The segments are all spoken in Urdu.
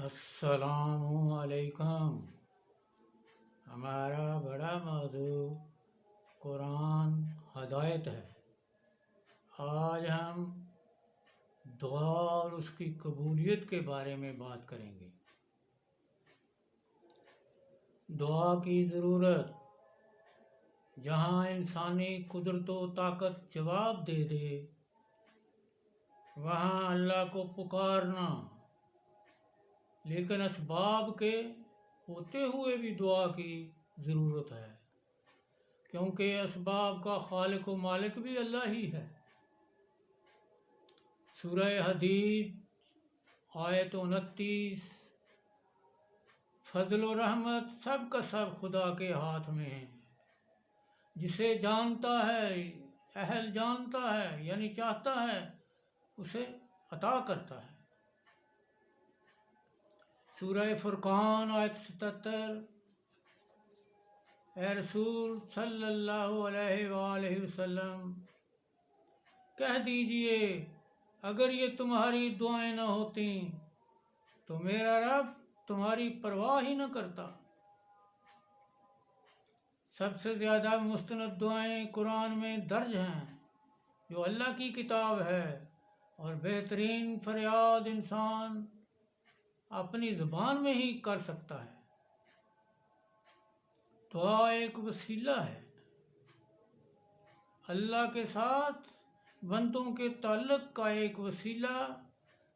السلام علیکم۔ ہمارا بڑا موضوع قرآن ہدایت ہے۔ آج ہم دعا اور اس کی قبولیت کے بارے میں بات کریں گے۔ دعا کی ضرورت، جہاں انسانی قدرت و طاقت جواب دے دے، وہاں اللہ کو پکارنا، لیکن اسباب کے ہوتے ہوئے بھی دعا کی ضرورت ہے، کیونکہ اسباب کا خالق و مالک بھی اللہ ہی ہے۔ سورہ حدید آیت 29، فضل و رحمت سب کا سب خدا کے ہاتھ میں ہے، جسے جانتا ہے، اہل جانتا ہے، یعنی چاہتا ہے، اسے عطا کرتا ہے۔ سورہ فرقان آیت 77، اے رسول صلی اللہ علیہ وآلہ وسلم کہہ دیجئے، اگر یہ تمہاری دعائیں نہ ہوتیں تو میرا رب تمہاری پرواہ ہی نہ کرتا۔ سب سے زیادہ مستند دعائیں قرآن میں درج ہیں، جو اللہ کی کتاب ہے، اور بہترین فریاد انسان اپنی زبان میں ہی کر سکتا ہے۔ دعا ایک وسیلہ ہے، اللہ کے ساتھ بندوں کے تعلق کا ایک وسیلہ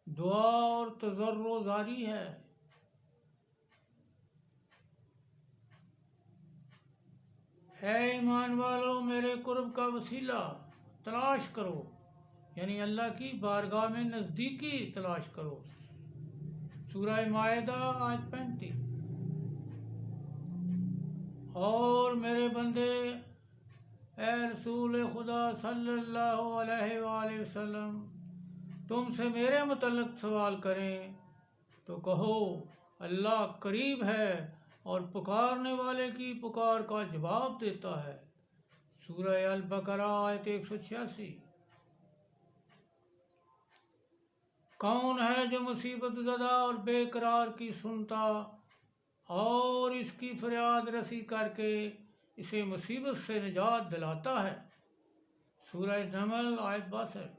دعا اور تضرع جاری ہے۔ اے ایمان والو، میرے قرب کا وسیلہ تلاش کرو، یعنی اللہ کی بارگاہ میں نزدیکی تلاش کرو۔ سورہ مائدہ آیت 35۔ اور میرے بندے، اے رسول خدا صلی اللہ علیہ وآلہ وسلم تم سے میرے متعلق سوال کریں تو کہو، اللہ قریب ہے اور پکارنے والے کی پکار کا جواب دیتا ہے۔ سورہ البقرہ آیت 186۔ کون ہے جو مصیبت زدہ اور بے قرار کی سنتا اور اس کی فریاد رسی کر کے اسے مصیبت سے نجات دلاتا ہے؟ سورہ نمل آیت 62۔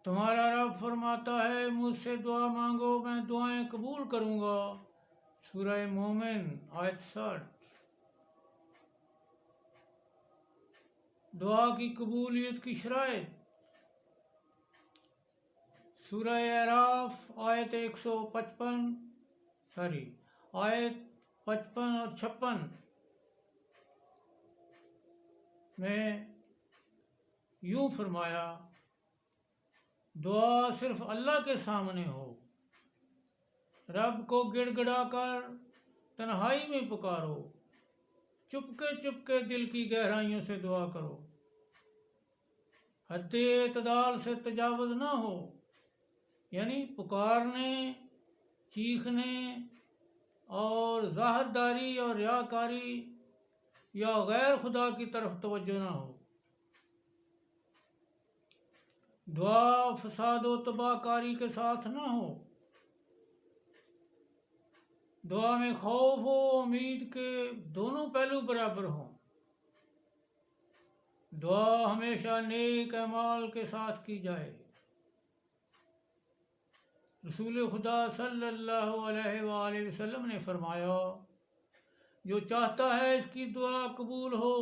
تمہارا رب فرماتا ہے، مجھ سے دعا مانگو، میں دعائیں قبول کروں گا۔ سورہ مومن آیت 60۔ دعا کی قبولیت کی شرائط، سورہ اعراف آیت 55 اور 56 میں یوں فرمایا، دعا صرف اللہ کے سامنے ہو، رب کو گڑ گڑا کر تنہائی میں پکارو، چپ کے دل کی گہرائیوں سے دعا کرو، حد اعتدال سے تجاوز نہ ہو، یعنی پکارنے، چیخنے اور ظاہرداری اور ریاکاری یا غیر خدا کی طرف توجہ نہ ہو۔ دعا فساد و تباہ کاری کے ساتھ نہ ہو۔ دعا میں خوف و امید کے دونوں پہلو برابر ہوں۔ دعا ہمیشہ نیک اعمال کے ساتھ کی جائے۔ رسول خدا صلی اللہ علیہ وآلہ وسلم نے فرمایا، جو چاہتا ہے اس کی دعا قبول ہو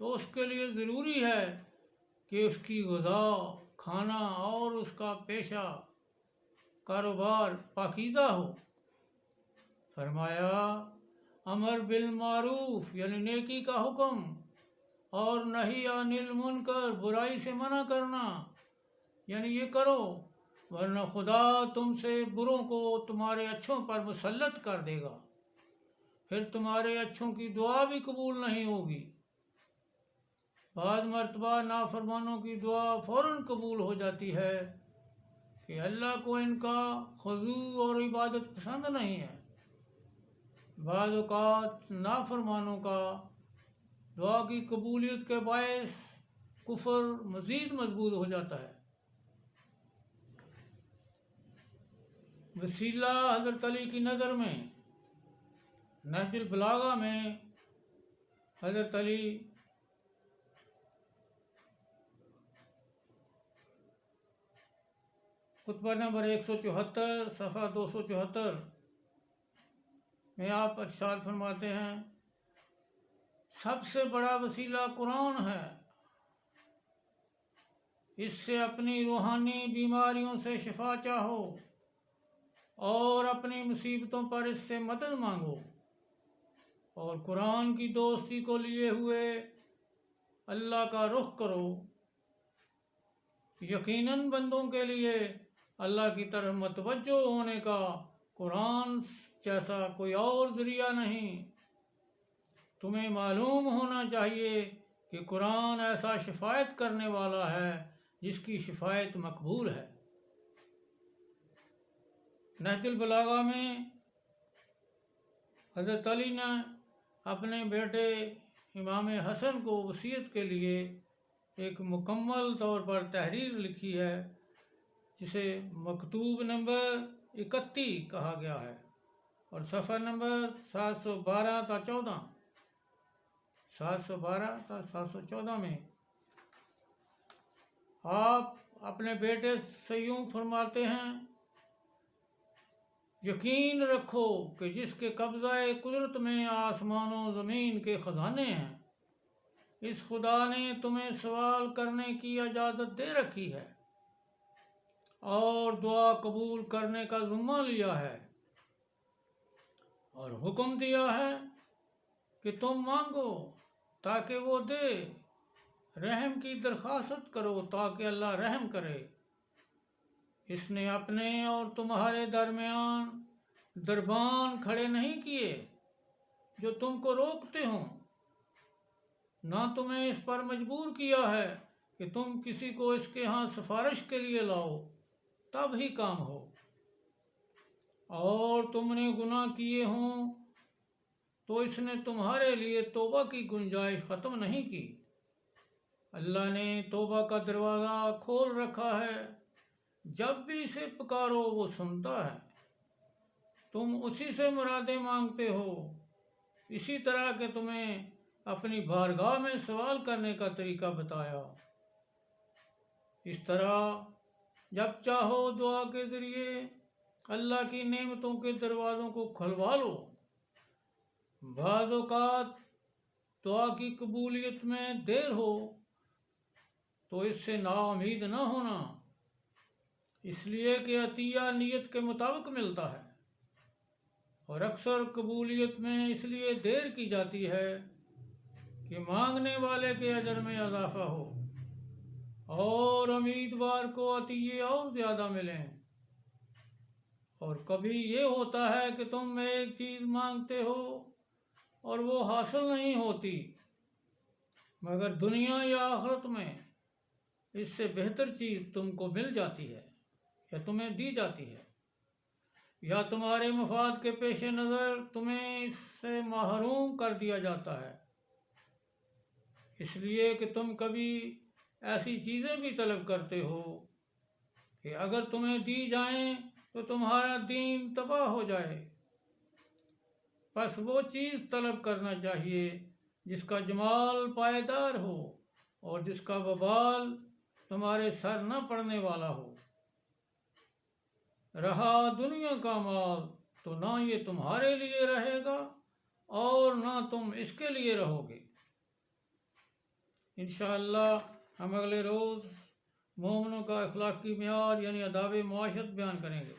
تو اس کے لیے ضروری ہے کہ اس کی غذا، کھانا اور اس کا پیشہ، کاروبار پاکیزہ ہو۔ فرمایا، امر بالمعروف یعنی نیکی کا حکم اور نہی عن المنکر برائی سے منع کرنا، یعنی یہ کرو ورنہ خدا تم سے بروں کو تمہارے اچھوں پر مسلط کر دے گا، پھر تمہارے اچھوں کی دعا بھی قبول نہیں ہوگی۔ بعض مرتبہ نافرمانوں کی دعا فوراً قبول ہو جاتی ہے کہ اللہ کو ان کا خضوع اور عبادت پسند نہیں ہے۔ بعض اوقات نافرمانوں کا دعا کی قبولیت کے باعث کفر مزید مضبوط ہو جاتا ہے۔ وسیلہ حضرت علی کی نظر میں نہج البلاغہ میں حضرت علی خطبہ نمبر 174 صفحہ 274 میں آپ ارشاد فرماتے ہیں، سب سے بڑا وسیلہ قرآن ہے، اس سے اپنی روحانی بیماریوں سے شفا چاہو اور اپنی مصیبتوں پر اس سے مدد مانگو، اور قرآن کی دوستی کو لیے ہوئے اللہ کا رخ کرو۔ یقیناً بندوں کے لیے اللہ کی طرف متوجہ ہونے کا قرآن جیسا کوئی اور ذریعہ نہیں۔ تمہیں معلوم ہونا چاہیے کہ قرآن ایسا شفاعت کرنے والا ہے جس کی شفاعت مقبول ہے۔ نہج البلاغہ میں حضرت علی نے اپنے بیٹے امام حسن کو وصیت کے لیے ایک مکمل طور پر تحریر لکھی ہے، جسے مکتوب نمبر 31 کہا گیا ہے، اور صفحہ نمبر 712 تا 714 میں آپ اپنے بیٹے سے یوں فرماتے ہیں، یقین رکھو کہ جس کے قبضہ قدرت میں آسمان و زمین کے خزانے ہیں، اس خدا نے تمہیں سوال کرنے کی اجازت دے رکھی ہے اور دعا قبول کرنے کا ذمہ لیا ہے، اور حکم دیا ہے کہ تم مانگو تاکہ وہ دے، رحم کی درخواست کرو تاکہ اللہ رحم کرے۔ اس نے اپنے اور تمہارے درمیان دربان کھڑے نہیں کیے جو تم کو روکتے ہوں، نہ تمہیں اس پر مجبور کیا ہے کہ تم کسی کو اس کے ہاں سفارش کے لیے لاؤ تب ہی کام ہو، اور تم نے گناہ کیے ہوں تو اس نے تمہارے لیے توبہ کی گنجائش ختم نہیں کی۔ اللہ نے توبہ کا دروازہ کھول رکھا ہے، جب بھی اسے پکارو وہ سنتا ہے۔ تم اسی سے مرادیں مانگتے ہو، اسی طرح کہ تمہیں اپنی بارگاہ میں سوال کرنے کا طریقہ بتایا۔ اس طرح جب چاہو دعا کے ذریعے اللہ کی نعمتوں کے دروازوں کو کھلوا لو۔ بعض اوقات دعا کی قبولیت میں دیر ہو تو اس سے نا امید نہ ہونا، اس لیے کہ عطیہ نیت کے مطابق ملتا ہے، اور اکثر قبولیت میں اس لیے دیر کی جاتی ہے کہ مانگنے والے کے اجر میں اضافہ ہو اور امیدوار کو عطیے اور زیادہ ملیں۔ اور کبھی یہ ہوتا ہے کہ تم ایک چیز مانگتے ہو اور وہ حاصل نہیں ہوتی، مگر دنیا یا آخرت میں اس سے بہتر چیز تم کو مل جاتی ہے یا تمہیں دی جاتی ہے، یا تمہارے مفاد کے پیش نظر تمہیں اس سے محروم کر دیا جاتا ہے، اس لیے کہ تم کبھی ایسی چیزیں بھی طلب کرتے ہو کہ اگر تمہیں دی جائیں تو تمہارا دین تباہ ہو جائے۔ بس وہ چیز طلب کرنا چاہیے جس کا جمال پائیدار ہو اور جس کا وبال تمہارے سر نہ پڑنے والا ہو۔ رہا دنیا کا مال تو نہ یہ تمہارے لیے رہے گا اور نہ تم اس کے لیے رہو گے۔ انشاءاللہ ہم اگلے روز مومنوں کا اخلاقی معیار یعنی آداب معاشرت بیان کریں گے۔